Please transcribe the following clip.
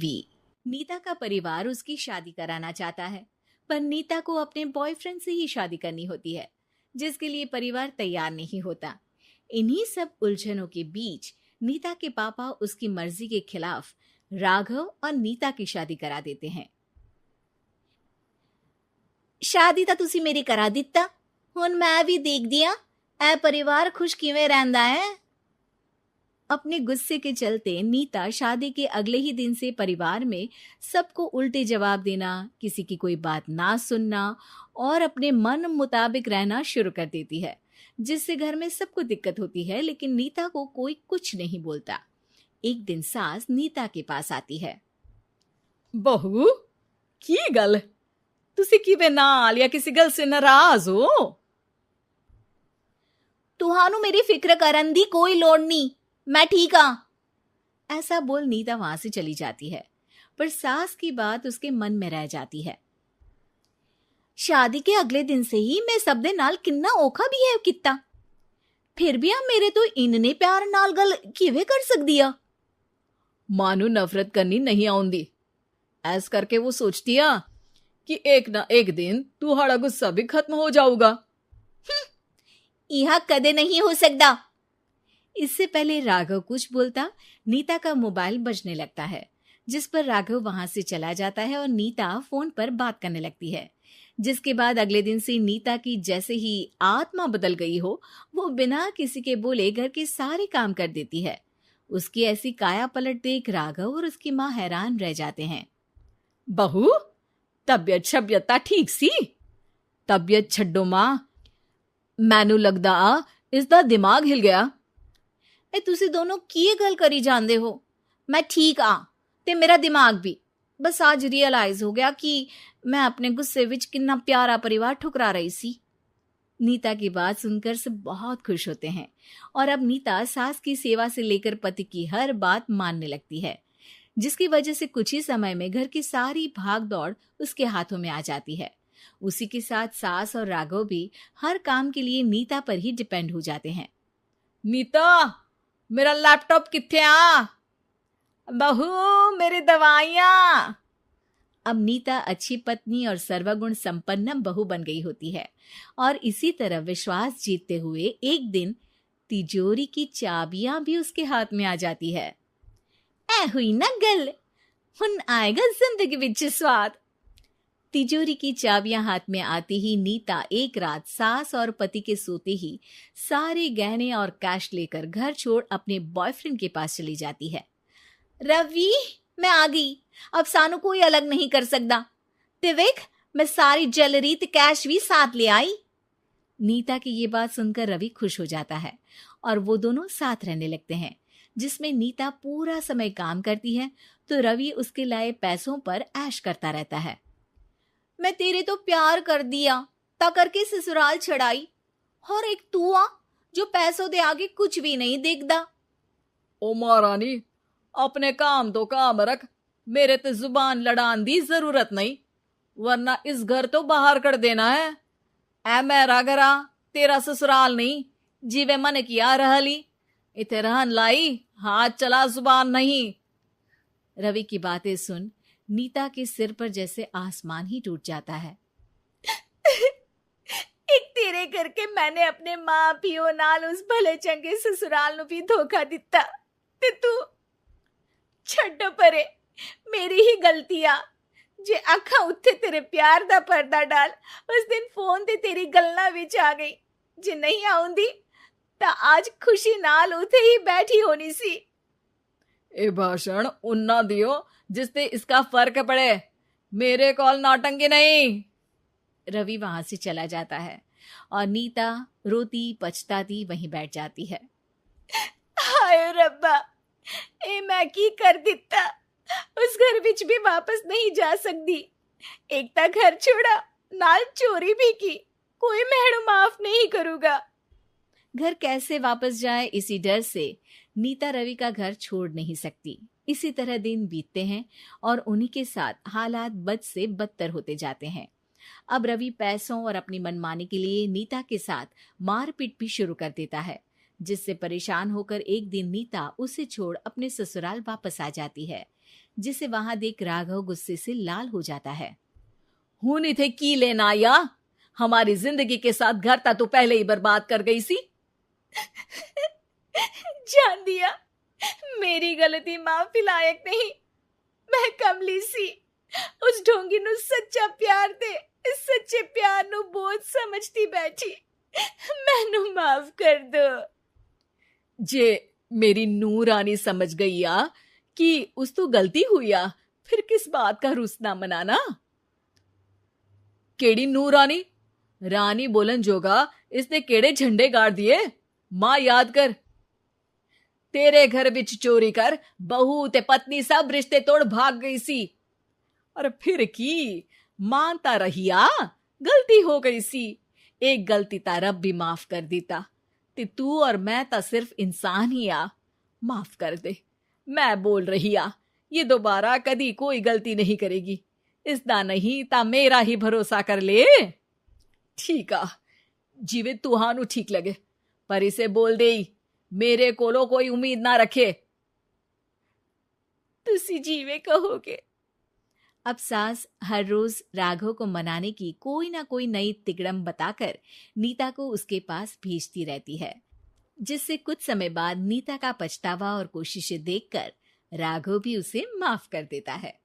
बीवी। नीता का परिवार उसकी शादी कराना चाहता है, पर नीता को अपने बॉयफ्रेंड से ही शादी करनी होती है, जिसके लिए परिवार तैयार नहीं होता। इन्हीं सब उलझनों के बीच नीता के पापा उसकी मर्जी के खिलाफ राघव और नीता की शादी करा देते हैं। शादी ਤਾਂ ਤੁਸੀਂ ਮੇਰੀ ਕਰਾ ਦਿੱਤਾ, ਹੁਣ मैं भी देख दिया ए परिवार खुश किवें रहंदा है। अपने गुस्से के चलते नीता शादी के अगले ही दिन से परिवार में सबको उल्टे जवाब देना, किसी की कोई बात ना सुनना और अपने मन मुताबिक रहना शुरू कर देती है, जिससे घर में सबको दिक्कत होती है, लेकिन नीता को कोई कुछ नहीं बोलता। एक दिन सास नीता के पास आती है। बहू की गल, तुसी किवें नाल या किसी गल से नाराज हो? तुहानू मेरी फिक्र करन दी कोई लोड़ नहीं, मैं ठीक हाँ। ऐसा बोल नीता वहां से चली जाती है, पर सास की बात उसके मन में रह जाती है। शादी के अगले दिन से ही मैं सब दे नाल किन्ना औखा बिहेव किता, फिर भी आप मेरे तो इन्ने प्यार नाल गल किवें कर सकदी आ। मां नू नफरत करनी नहीं आउंदी, ऐस करके वो सोचती आ कि एक ना एक दिन तुहाड़ा गुस्सा भी खत्म हो जाऊगा। यह कदे नहीं हो सकता। इससे पहले राघव कुछ बोलता, नीता का मोबाइल बजने लगता है, जिस पर राघव वहां से चला जाता है और नीता फोन पर बात करने लगती है। जिसके बाद अगले दिन से नीता की जैसे ही आत्मा बदल गई हो, वो बिना किसी के बोले घर के सारे काम कर देती है। उसकी ऐसी काया पलट देख राघव और उसकी माँ हैरान रह जाते हैं। बहू तबियत शबियत ठीक सी? तबियत छड्डो मां, मैनू लगदा इसदा दिमाग हिल गया। ए तुसी दोनों की गल करी जांदे हो? मैं ठीक आ ते मेरा दिमाग भी। बस आज रियलाइज हो गया कि मैं अपने गुस्से विच कितना प्यारा परिवार ठुकरा रही सी। नीता की बात सुनकर सब बहुत खुश होते हैं और अब नीता सास की सेवा से लेकर पति की हर बात मानने लगती है, जिसकी वजह से कुछ ही समय में घर की सारी भाग दौड़ उसके हाथों में आ जाती है। उसी के साथ सास और राघव भी हर काम के लिए नीता पर ही डिपेंड हो जाते हैं। नीता मेरा लैपटॉप किथे आ? बहू मेरी दवाइयां। अब नीता अच्छी पत्नी और सर्वगुण संपन्न बहू बन गई होती है और इसी तरह विश्वास जीतते हुए एक दिन तिजोरी की चाबियां भी उसके हाथ में आ जाती है। ऐ हुई ना गल, हुन आएगा जिंदगी विच स्वाद। तिजोरी की चाबियां हाथ में आती ही नीता एक रात सास और पति के सोते ही सारे गहने और कैश लेकर घर छोड़ अपने बॉयफ्रेंड के पास चली जाती है। रवि मैं आ गई, अब सानू कोई अलग नहीं कर सकता। ते वेख मैं सारी ज्वेलरी ते कैश भी साथ ले आई। नीता की ये बात सुनकर रवि खुश हो जाता है और वो दोनों साथ रहने लगते हैं, जिसमें नीता पूरा समय काम करती है तो रवि उसके लाए पैसों पर ऐश करता रहता है। मैं तेरे तो प्यार कर दिया ता करके ससुराल छड़ाई, और एक तू आ जो पैसों दे आगे कुछ भी नहीं देखदा। ओ महारानी अपने काम तो काम रख, मेरे ते जुबान लड़ान दी जरूरत नहीं, वरना इस घर तो बाहर कर देना है। ऐ मेरा घरा तेरा ससुराल नहीं, जीवे मन किया रहली इथे रहन लाई, हाथ चला जुबान नहीं। रवि की बातें सुन नीता के सिर पर जैसे आसमान ही टूट जाता है। एक तेरे करके मैंने अपने मां पियो नाल उस भले चंगे ससुराल नु भी धोखा दिता ते तू छड्डो परे, मेरी ही गलती आ जे आखा उत्थे तेरे प्यार दा पर्दा डाल उस दिन फोन ते तेरी गल्ला विच आ गई। जे नहीं आउंदी ता आज खुशी नाल उथे ही बैठी होनी सी। ए भाषण उन्ना दियो जिससे इसका फर्क पड़े, मेरे कॉल नौटंकी नहीं। रवि वहां से चला जाता है और नीता रोती पछताती वहीं बैठ जाती है। हाय रब्बा, ए मैं की कर दिता, उस घर विच भी वापस नहीं जा सकती। एक ता घर छोड़ा नाल चोरी भी की, कोई मेहणु माफ नहीं करूंगा। घर कैसे वापस जाए इसी डर से नीता रवि का घर छोड़ नहीं सकती। इसी तरह दिन बीतते हैं और उन्हीं के साथ हालात बद से बदतर होते जाते हैं। अब रवि पैसों और अपनी मनमानी के लिए नीता के साथ मारपीट भी शुरू कर देता है, जिससे परेशान होकर एक दिन नीता उसे छोड़ अपने ससुराल वापस आ जाती है, जिसे वहां देख राघव गुस्से से लाल हो जाता है। हूं थे की लेना या हमारी जिंदगी के साथ घर था तो पहले ही बर्बाद कर गई सी। जान दिया, मेरी गलती माफी लायक नहीं। मैं कमली सी उस ढोंगी नु सच्चा प्यार दे, इस सच्चे प्यार नु बोझ समझती बैठी। मैनू माफ कर दो। जे मेरी नूर रानी समझ गई या कि उस तो गलती हुई या, फिर किस बात का रुसना मनाना। केड़ी नूर रानी? रानी बोलन जोगा इसने केड़े झंडे गाड़ दिए? मां याद कर, तेरे घर बिच चोरी कर बहू ते पत्नी सब रिश्ते तोड़ भाग गई सी। और फिर की मानता रहिया, गलती हो गई सी। एक गलती ता रब भी माफ कर देता, ते तू और मैं ता सिर्फ इंसान ही आ। माफ कर दे, मैं बोल रही आ, ये दोबारा कदी कोई गलती नहीं करेगी। इसदा नहीं ता मेरा ही भरोसा कर ले। ठीक आ, जिवें तुहानू ठीक लगे, पर इसे बोल दे मेरे कोलो कोई उम्मीद ना रखे। तुसी जीवे कहोगे। अब सास हर रोज राघव को मनाने की कोई ना कोई नई तिकड़म बताकर नीता को उसके पास भेजती रहती है, जिससे कुछ समय बाद नीता का पछतावा और कोशिशें देखकर राघव भी उसे माफ कर देता है।